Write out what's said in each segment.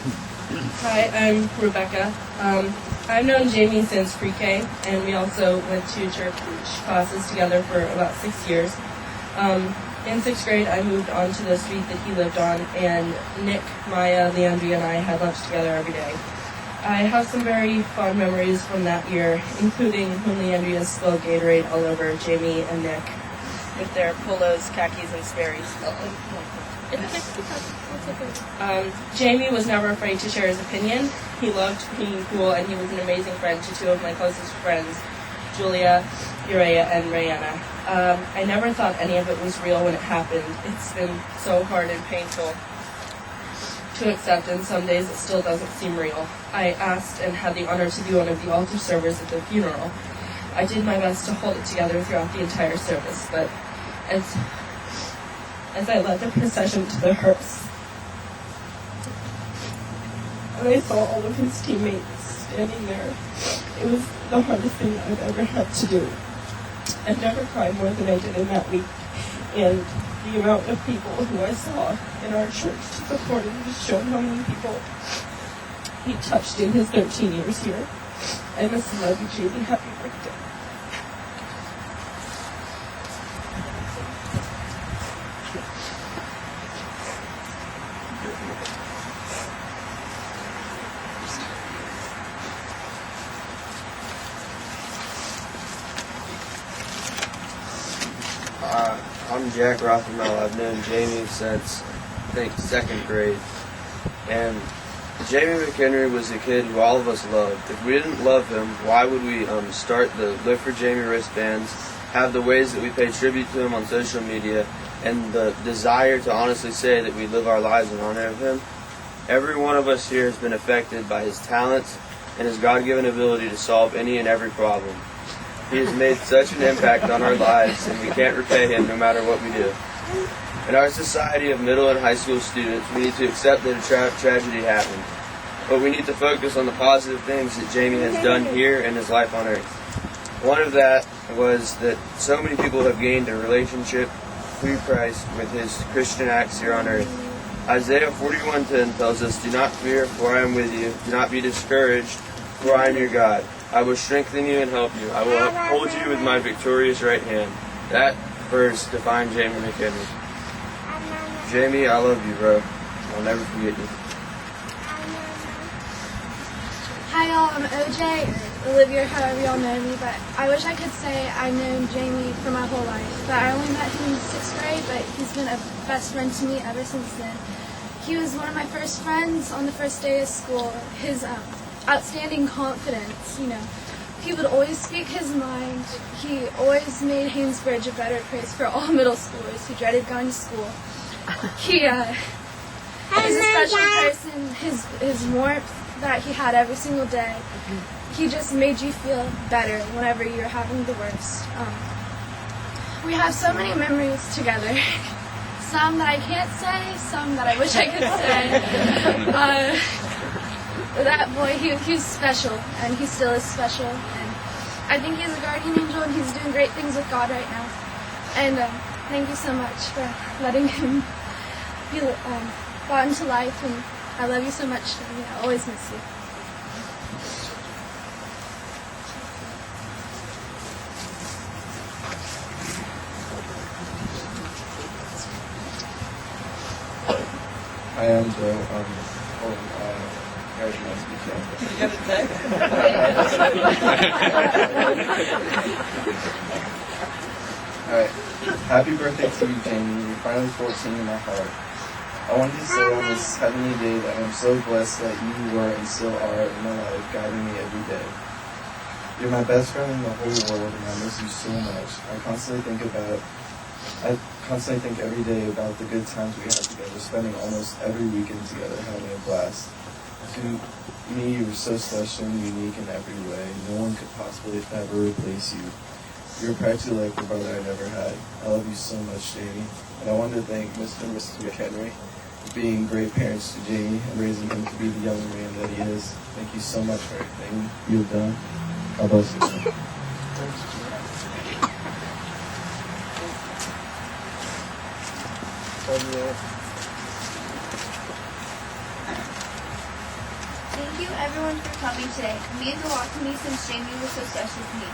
Hi, I'm Rebecca. I've known Jamie since pre-K, and we also went to church classes together for about 6 years. In 6th grade, I moved on to the street that he lived on, and Nick, Maya, Leandria, and I had lunch together every day. I have some very fond memories from that year, including when Leandria spilled Gatorade all over Jamie and Nick with their polos, khakis, and Sperry's. Jamie was never afraid to share his opinion. He loved being cool, and he was an amazing friend to two of my closest friends, Julia, Urea, and Rayanna. I never thought any of it was real when it happened. It's been so hard and painful to accept, and some days it still doesn't seem real. I asked and had the honor to be one of the altar servers at the funeral. I did my best to hold it together throughout the entire service, but as I led the procession to the hearse, and I saw all of his teammates standing there, it was the hardest thing I've ever had to do. I've never cried more than I did in that week, and the amount of people who I saw in our church to support him just showed how many people he touched in his 13 years here. I miss and love you, Jamie. Happy birthday. I'm Jack Rothermel. I've known Jamie since, I think, 2nd grade. And Jamie McHenry was a kid who all of us loved. If we didn't love him, why would we start the Live for Jamie wristbands, have the ways that we pay tribute to him on social media, and the desire to honestly say that we live our lives in honor of him? Every one of us here has been affected by his talents and his God-given ability to solve any and every problem. He has made such an impact on our lives, and we can't repay him no matter what we do. In our society of middle and high school students, we need to accept that a tragedy happened. But we need to focus on the positive things that Jamie has done here in his life on earth. One of that was that so many people have gained a relationship through Christ with his Christian acts here on earth. Isaiah 41:10 tells us, "Do not fear, for I am with you. Do not be discouraged, for I am your God. I will strengthen you and help you. I will uphold you with my victorious right hand." That verse defined Jamie McHenry. Jamie, I love you, bro. I'll never forget you. Hi y'all, I'm OJ, Olivia, however y'all know me, but I wish I could say I've known Jamie for my whole life. But I only met him in 6th grade, but he's been a best friend to me ever since then. He was one of my first friends on the first day of school. His outstanding confidence, he would always speak his mind. He always made Haynesbridge a better place for all middle schoolers who dreaded going to school. He was a special person. His warmth that he had every single day, he just made you feel better whenever you're having the worst. We have so many memories together. Some that I can't say, some that I wish I could say. That boy, he's special, and he still is special. And I think he's a guardian angel, and he's doing great things with God right now. And thank you so much for letting him be brought into life. And I love you so much. And I always miss you. I am Joe. You got a text? Alright. Happy birthday to you, Jamie. You're finally 14 in my heart. I wanted to say on this heavenly day that I'm so blessed that you were and still are in my life, guiding me every day. You're my best friend in the whole world, and I miss you so much. I constantly think every day about the good times we had together, spending almost every weekend together, having a blast. To me, you were so special and unique in every way. No one could possibly ever replace you. You're practically like the brother I never had. I love you so much, Jamie. And I wanted to thank Mr. and Mrs. McHenry for being great parents to Jamie and raising him to be the young man that he is. Thank you so much for everything you've done. God bless you. you everyone for coming today. It means a lot to me since Jamie was so special to me.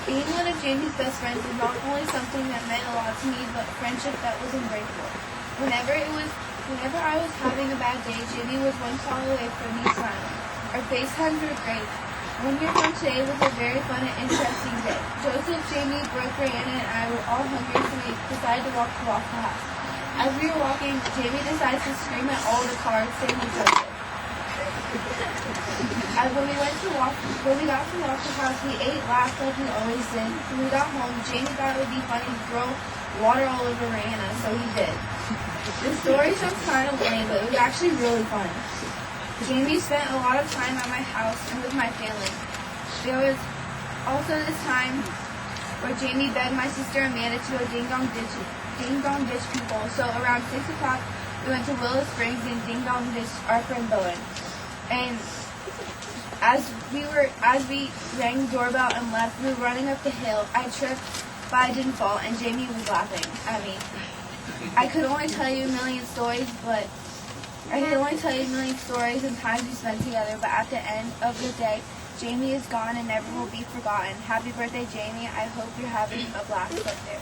Being one of Jamie's best friends is not only something that meant a lot to me, but friendship that was unbreakable. Whenever I was having a bad day, Jamie was one call away from me smiling. Our FaceTimes were great. 1 year from today was a very fun and interesting day. Joseph, Jamie, Brooke, Brianna, and I were all hungry, so we decided to walk to Waffle House. As we were walking, Jamie decided to scream at all the cars, saying to Joseph. As when we got to Waffle House, we ate, laughed like we always did. When we got home, Jamie thought it would be funny to throw water all over Rihanna, so he did. The story sounds kind of lame, but it was actually really fun. Jamie spent a lot of time at my house and with my family. There was also this time where Jamie begged my sister Amanda to go ding dong ditch people. So around 6 o'clock, we went to Willow Springs and ding dong ditched our friend Bowen. And as we rang the doorbell and left, we were running up the hill. I tripped, but I didn't fall, and Jamie was laughing at me. I could only tell you a million stories and times we spent together, but at the end of the day, Jamie is gone and never will be forgotten. Happy birthday, Jamie. I hope you're having a blast up there.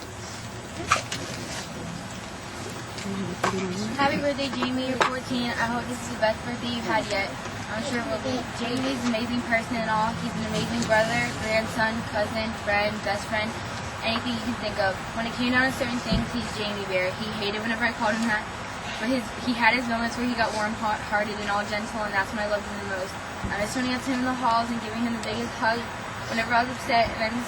Happy birthday, Jamie. You're 14. I hope this is the best birthday you've had yet. I'm sure it will be. Jamie's an amazing person and all. He's an amazing brother, grandson, cousin, friend, best friend, anything you can think of. When it came down to certain things, he's Jamie Bear. He hated whenever I called him that. But he had his moments where he got warm-hearted and all gentle, and that's when I loved him the most. I miss running up to him in the halls and giving him the biggest hug whenever I was upset, and I miss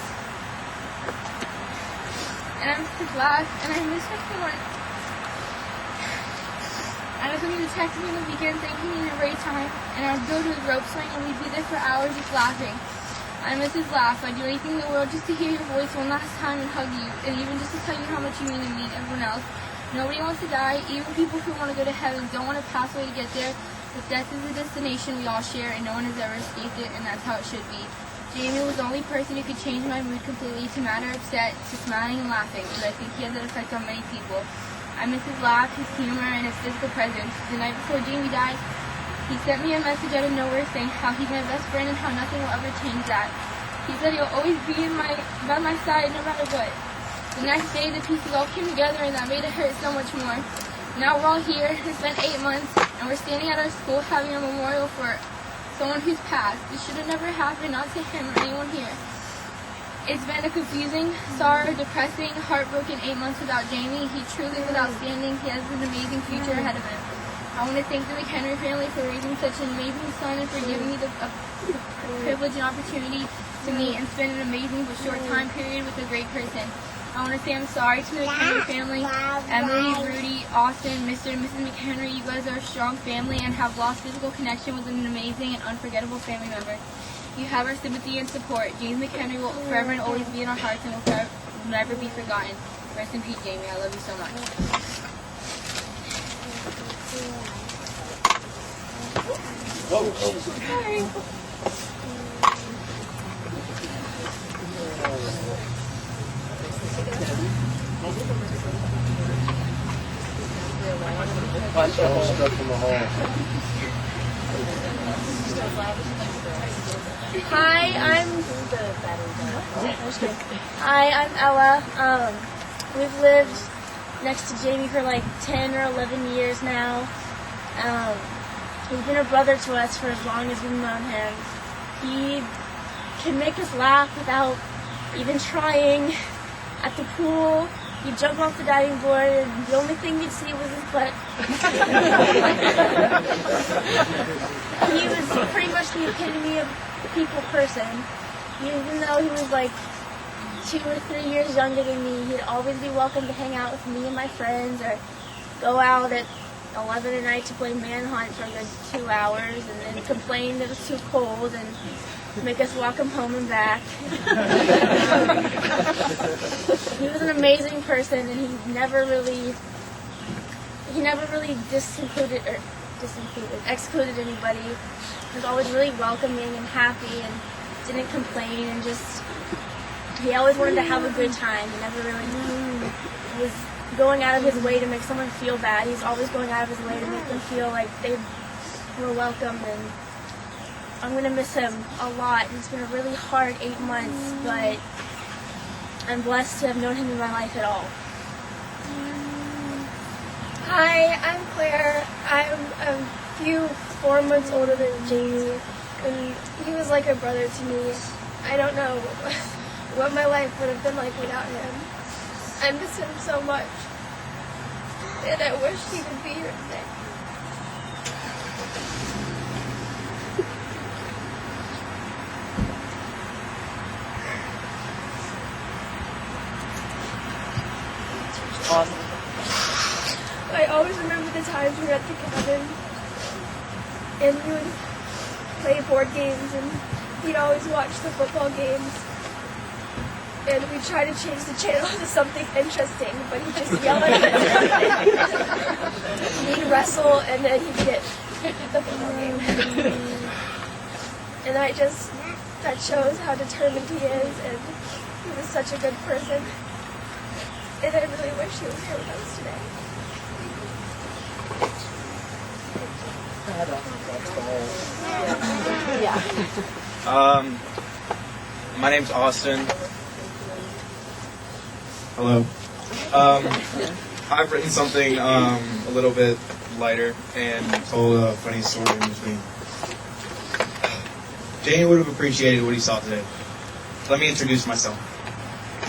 his laugh, and I miss my family. I miss when he would text me on the weekend saying he needed a race time, and I would go to his rope swing, and we'd be there for hours just laughing. I miss his laugh. I'd do anything in the world just to hear your voice one last time and hug you, and even just to tell you how much you mean to me and everyone else. Nobody wants to die. Even people who want to go to heaven don't want to pass away to get there. But death is a destination we all share, and no one has ever escaped it, and that's how it should be. Jamie was the only person who could change my mood completely to matter upset to smiling and laughing, and I think he has that effect on many people. I miss his laugh, his humor, and his physical presence. The night before Jamie died, he sent me a message out of nowhere saying how he's my best friend and how nothing will ever change that. He said he'll always be by my side no matter what. The next day, the pieces all came together, and that made it hurt so much more. Now we're all here. It's been 8 months, and we're standing at our school having a memorial for someone who's passed. This should have never happened, not to him or anyone here. It's been a confusing, sour, depressing, heartbroken 8 months without Jamie. He truly was outstanding. He has an amazing future ahead of him. I want to thank the McHenry family for raising such an amazing son and for giving me the privilege and opportunity to meet and spend an amazing but short time period with a great person. I want to say I'm sorry to the McHenry family, Emily, Rudy, Austin, Mr. and Mrs. McHenry. You guys are a strong family and have lost physical connection with an amazing and unforgettable family member. You have our sympathy and support. James McHenry will forever and always be in our hearts and will never be forgotten. Rest in peace, Jamie. I love you so much. Sorry. Hi, I'm Ella. We've lived next to Jamie for like 10 or 11 years now. He's been a brother to us for as long as we've known him. He can make us laugh without even trying. At the pool, he'd jump off the diving board, and the only thing you'd see was his butt. He was pretty much the epitome of a people person. Even though he was like 2 or 3 years younger than me, he'd always be welcome to hang out with me and my friends, or go out at 11 at night to play manhunt for a good 2 hours, and then complain that it was too cold and make us walk him home and back. He was an amazing person, and he never really excluded anybody. He was always really welcoming and happy, and didn't complain, and he always wanted to have a good time. He never really was going out of his way to make someone feel bad. He's always going out of his way to make them feel like they were welcome, and I'm gonna miss him a lot. It's been a really hard 8 months, but I'm blessed to have known him in my life at all. Hi, I'm Claire. I'm a few 4 months older than Jamie, and he was like a brother to me. I don't know what my life would have been like without him. I miss him so much, and I wish he could be here today. I always remember the times we were at the cabin, and we would play board games, and he'd always watch the football games, and we'd try to change the channel to something interesting, but he'd just yell at us. He'd wrestle, and then he'd get the football game. And that shows how determined he is, and he was such a good person. And I really wish he was here with us today. My name's Austin. Hello. I've written something a little bit lighter and told a funny story in between. Jamie would have appreciated what he saw today. Let me introduce myself.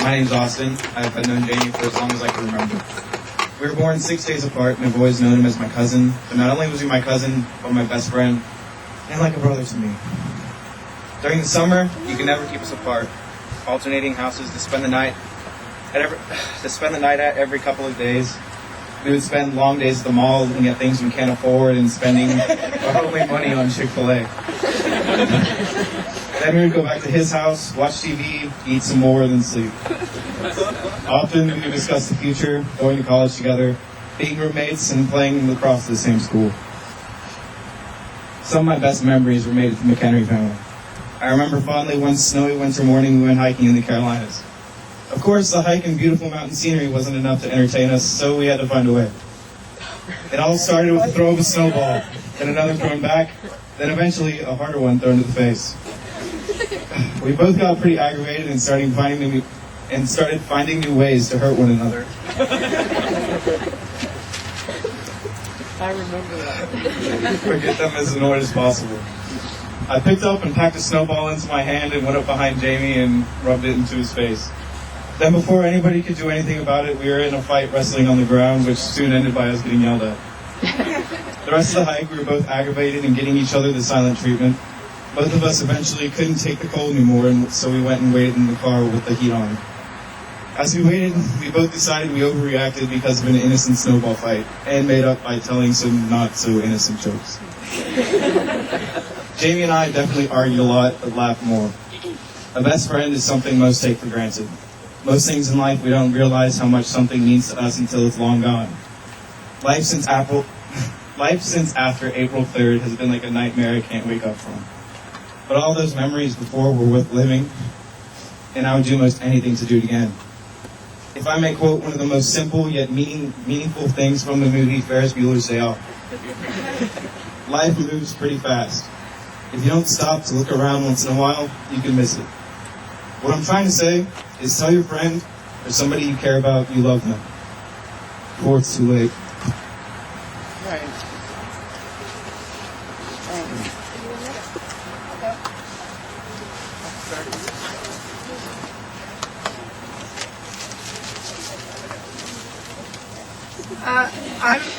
My name's Austin. I've known Jamie for as long as I can remember. We were born 6 days apart, and I've always known him as my cousin. But not only was he my cousin, but my best friend, and like a brother to me. During the summer, he could never keep us apart, alternating houses to spend the night at every couple of days. We would spend long days at the mall looking at things we can't afford and spending our only money on Chick-fil-A. Then we would go back to his house, watch TV, eat some more, then sleep. Often we would discuss the future, going to college together, being roommates, and playing lacrosse at the same school. Some of my best memories were made with the McHenry family. I remember fondly one snowy winter morning we went hiking in the Carolinas. Of course, the hike and beautiful mountain scenery wasn't enough to entertain us, so we had to find a way. It all started with the throw of a snowball, then another thrown back, then eventually a harder one thrown to the face. We both got pretty aggravated and started finding new ways to hurt one another. I remember that. Forget them as annoyed as possible. I picked up and packed a snowball into my hand and went up behind Jamie and rubbed it into his face. Then before anybody could do anything about it, we were in a fight wrestling on the ground, which soon ended by us getting yelled at. The rest of the hike, we were both aggravated and getting each other the silent treatment. Both of us eventually couldn't take the cold anymore, and so we went and waited in the car with the heat on. As we waited, we both decided we overreacted because of an innocent snowball fight, and made up by telling some not-so-innocent jokes. Jamie and I definitely argued a lot, but laughed more. A best friend is something most take for granted. Most things in life, we don't realize how much something means to us until it's long gone. Life since after April 3rd has been like a nightmare I can't wake up from. But all those memories before were worth living, and I would do most anything to do it again. If I may quote one of the most simple yet meaningful things from the movie Ferris Bueller's Day Off. Life moves pretty fast. If you don't stop to look around once in a while, you can miss it. What I'm trying to say is tell your friend or somebody you care about you love them before it's too late. Right.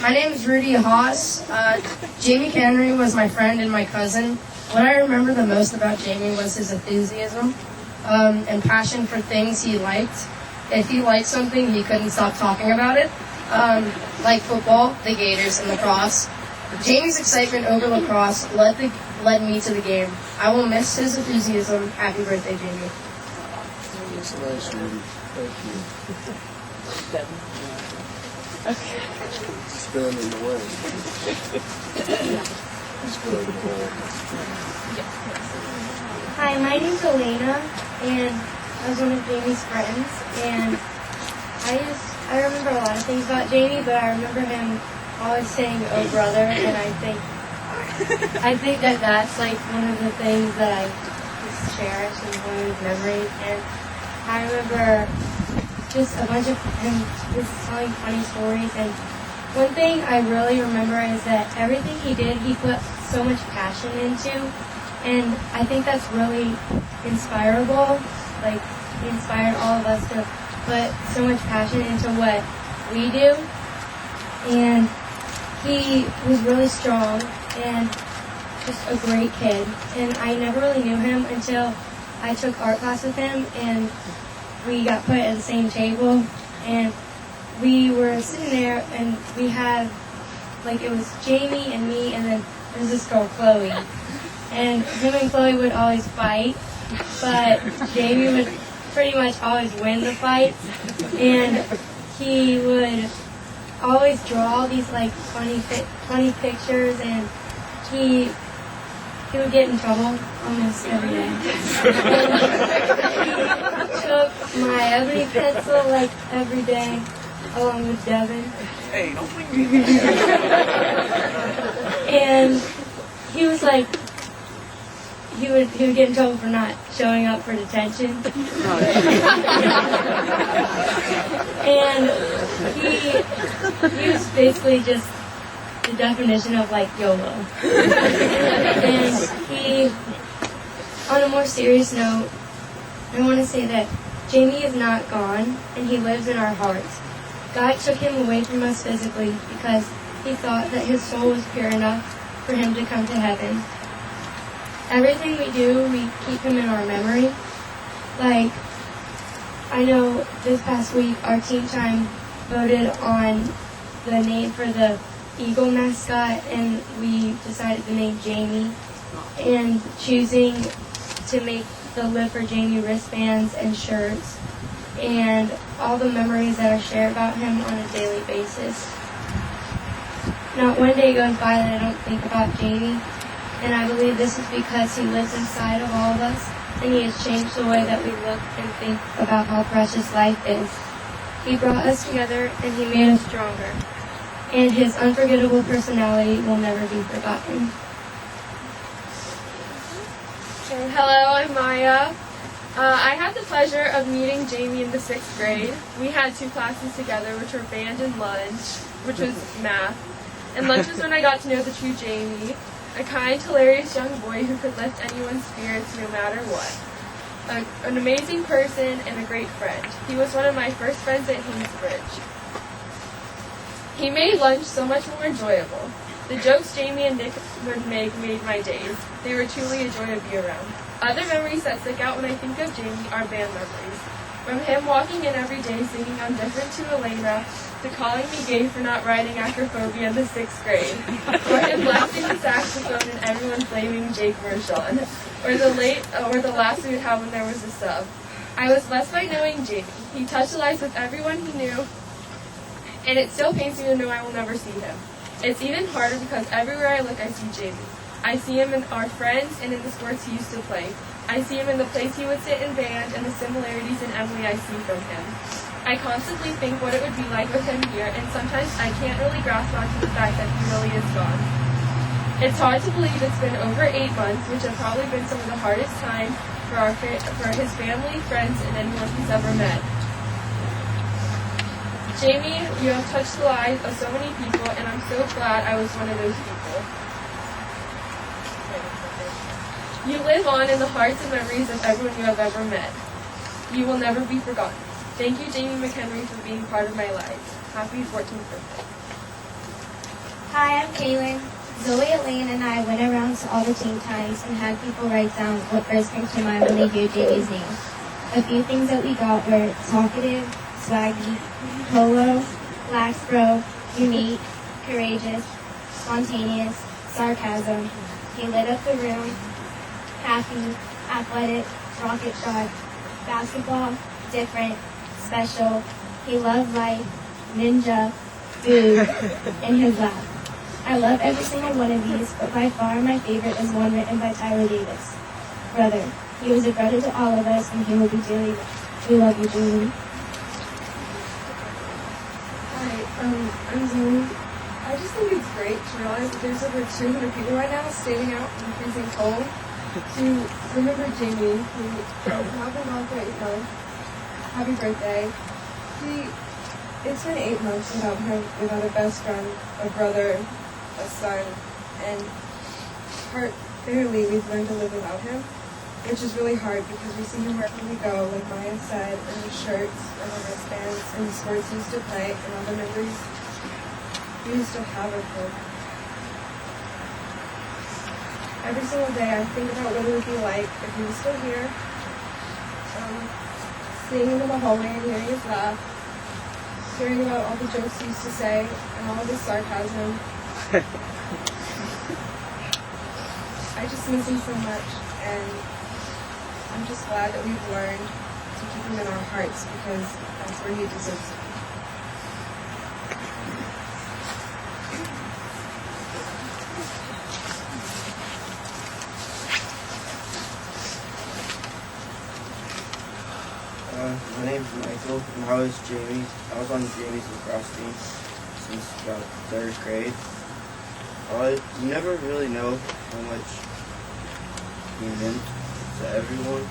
My name is Rudy Haas. Jamie Henry was my friend and my cousin. What I remember the most about Jamie was his enthusiasm and passion for things he liked. If he liked something, he couldn't stop talking about it. Like football, the Gators, and lacrosse. Jamie's excitement over lacrosse led me to the game. I will miss his enthusiasm. Happy birthday, Jamie. That's nice, Rudy. Thank you. Okay. Spilling in the way. Spilling in the way. Hi, my name's Elena, and I was one of Jamie's friends, and I remember a lot of things about Jamie, but I remember him always saying, "Oh, brother," and I think I think that that's like one of the things that I just cherish and one of his memories. And I remember just a bunch of him just telling funny stories. And one thing I really remember is that everything he did, he put so much passion into. And I think that's really inspirable. Like, he inspired all of us to put so much passion into what we do. And he was really strong and just a great kid. And I never really knew him until I took art class with him, and we got put at the same table, and we were sitting there, and we had, like, it was Jamie and me, and then there was this girl, Chloe. And him and Chloe would always fight, but Jamie would pretty much always win the fights. And he would always draw these, like, funny pictures, and he would get in trouble almost every day. He took my ebony pencil, like, every day, along with Devin. Hey, don't bring me. And he was like, he would get in trouble for not showing up for detention. And he was basically just the definition of, like, YOLO. And he, on a more serious note, I want to say that Jamie is not gone, and he lives in our hearts. God took him away from us physically because he thought that his soul was pure enough for him to come to heaven. Everything we do, we keep him in our memory. Like, I know this past week our team time voted on the name for the Eagle mascot, and we decided to make Jamie. And choosing to make the Live for Jamie wristbands and shirts, and all the memories that are shared about him on a daily basis. Not one day goes by that I don't think about Jamie, and I believe this is because he lives inside of all of us, and he has changed the way that we look and think about how precious life is. He brought us together, and he made us stronger, and his unforgettable personality will never be forgotten. Hello, I'm Maya. I had the pleasure of meeting Jamie in the 6th grade. We had 2 classes together, which were band and lunch, which was math. And lunch was when I got to know the true Jamie, a kind, hilarious young boy who could lift anyone's spirits no matter what. An amazing person and a great friend. He was one of my first friends at Haynesbridge. He made lunch so much more enjoyable. The jokes Jamie and Nick would make made my days. They were truly a joy to be around. Other memories that stick out when I think of Jamie are band memories. From him walking in every day singing I'm Different to Elena, to calling me gay for not writing acrophobia in the 6th grade, or him blasting the saxophone and everyone blaming Jake Mershon, or the laughs we would have when there was a sub. I was blessed by knowing Jamie. He touched lives with everyone he knew, and it still pains me to know I will never see him. It's even harder because everywhere I look I see Jamie. I see him in our friends and in the sports he used to play. I see him in the place he would sit in band and the similarities in Emily I see from him. I constantly think what it would be like with him here, and sometimes I can't really grasp onto the fact that he really is gone. It's hard to believe it's been over 8 months, which have probably been some of the hardest time for his family, friends, and anyone he's ever met. Jamie, you have touched the lives of so many people, and I'm so glad I was one of those people. You live on in the hearts and memories of everyone you have ever met. You will never be forgotten. Thank you, Jamie McHenry, for being part of my life. Happy 14th birthday. Hi, I'm Kaylin. Zoe, Elaine, and I went around to all the team times and had people write down what first comes to mind when they hear Jamie's name. A few things that we got were talkative, swaggy, polo, lax bro, unique, courageous, spontaneous, sarcasm. He lit up the room, happy, athletic, rocket shot, basketball, different, special. He loved life, ninja, food, and his laugh. I love every single one of these, but by far my favorite is one written by Tyler Davis. Brother. He was a brother to all of us, and he will be dearly missed. We love you, Julie. Hi, I'm Zoe. I just think it's great to realize that there's over 200 people right now standing out in the freezing cold to remember Jamie, who happened on 8 months. Happy birthday. It's been 8 months without him, without a best friend, a brother, a son, and clearly we've learned to live without him, which is really hard because we see him wherever we go, like Maya said, in the shirts and the wristbands and the sports he used to play and all the memories we used to have with him. Every single day I think about what it would be like if he was still here, seeing him in the hallway and hearing his laugh, hearing about all the jokes he used to say and all the sarcasm. I just miss him so much, and I'm just glad that we've learned to keep him in our hearts because that's where he deserves to be. My name's Michael, and I was Jamie. I was on Jamie's lacrosse team since about 3rd grade. You never really know how much he meant to everyone,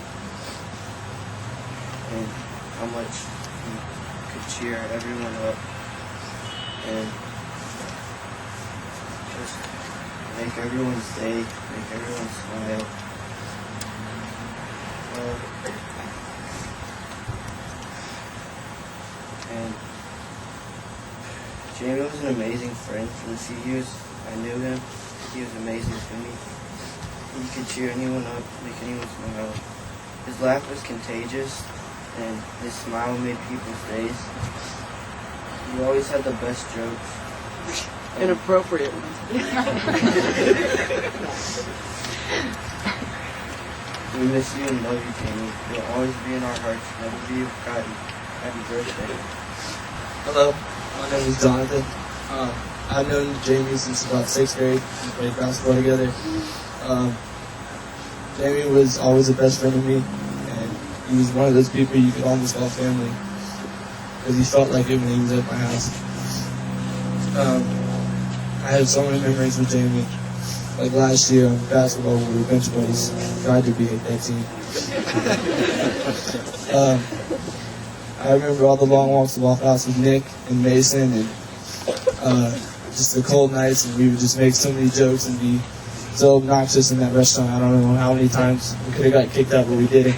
and how much he could cheer everyone up, and just make everyone's day, make everyone smile. And Jamie was an amazing friend from the CUs. I knew him. He was amazing to me. He could cheer anyone up, make anyone smile. His laugh was contagious, and his smile made people's days. He always had the best jokes. Inappropriate ones. We miss you and love you, Jamie. You'll always be in our hearts, never be forgotten. Happy birthday. Hello, my name is Jonathan. I've known Jamie since about 6th grade. We played basketball together. Jamie was always a best friend of me, and he was one of those people you could almost call family, because he felt like it when he was at my house. I have so many memories with Jamie. Like last year on basketball when we were bench buddies, tried to beat that team. I remember all the long walks to Waffle House with Nick and Mason, and just the cold nights, and we would just make so many jokes and be so obnoxious in that restaurant. I don't know how many times we could have got kicked out, but we didn't.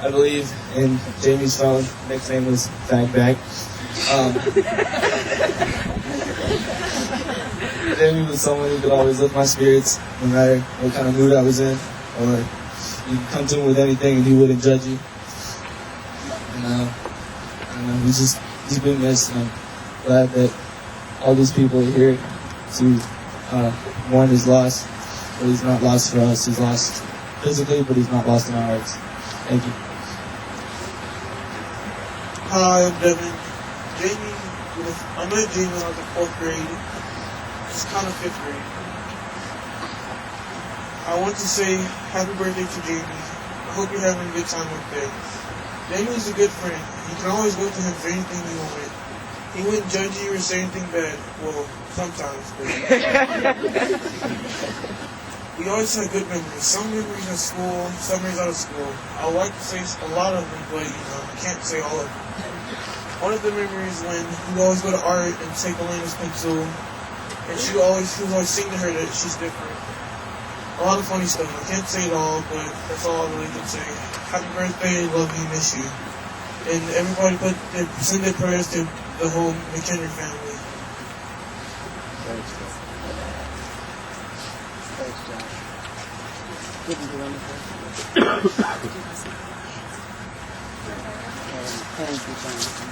I believe in Jamie's phone. Nick's name was Fag Bag. Jamie was someone who could always lift my spirits, no matter what kind of mood I was in, or you could come to him with anything and he wouldn't judge you. And I don't know, he's been missed, and I'm glad that all these people are here to mourn his loss, but he's not lost for us. He's lost physically, but he's not lost in our hearts. Thank you. Hi, I'm Devin. I met Jamie when I was in 4th grade. It's kind of 5th grade. I want to say happy birthday to Jamie. I hope you're having a good time up there. Jamie is a good friend. You can always go to him for anything you want. He wouldn't judge you or say anything bad. Well, sometimes. But we always had good memories. Some memories in school, some memories out of school. I would like to say a lot of them, but I can't say all of them. One of the memories when we always go to art and take Elena's pencil, and she was always sing to her that she's different. A lot of funny stuff. I can't say it all, but that's all I really can say. Happy birthday, love you, miss you. And everybody send their prayers to the whole McHenry family. Thanks, John. Thanks, Josh. Couldn't do anything. Thank you, Jonathan.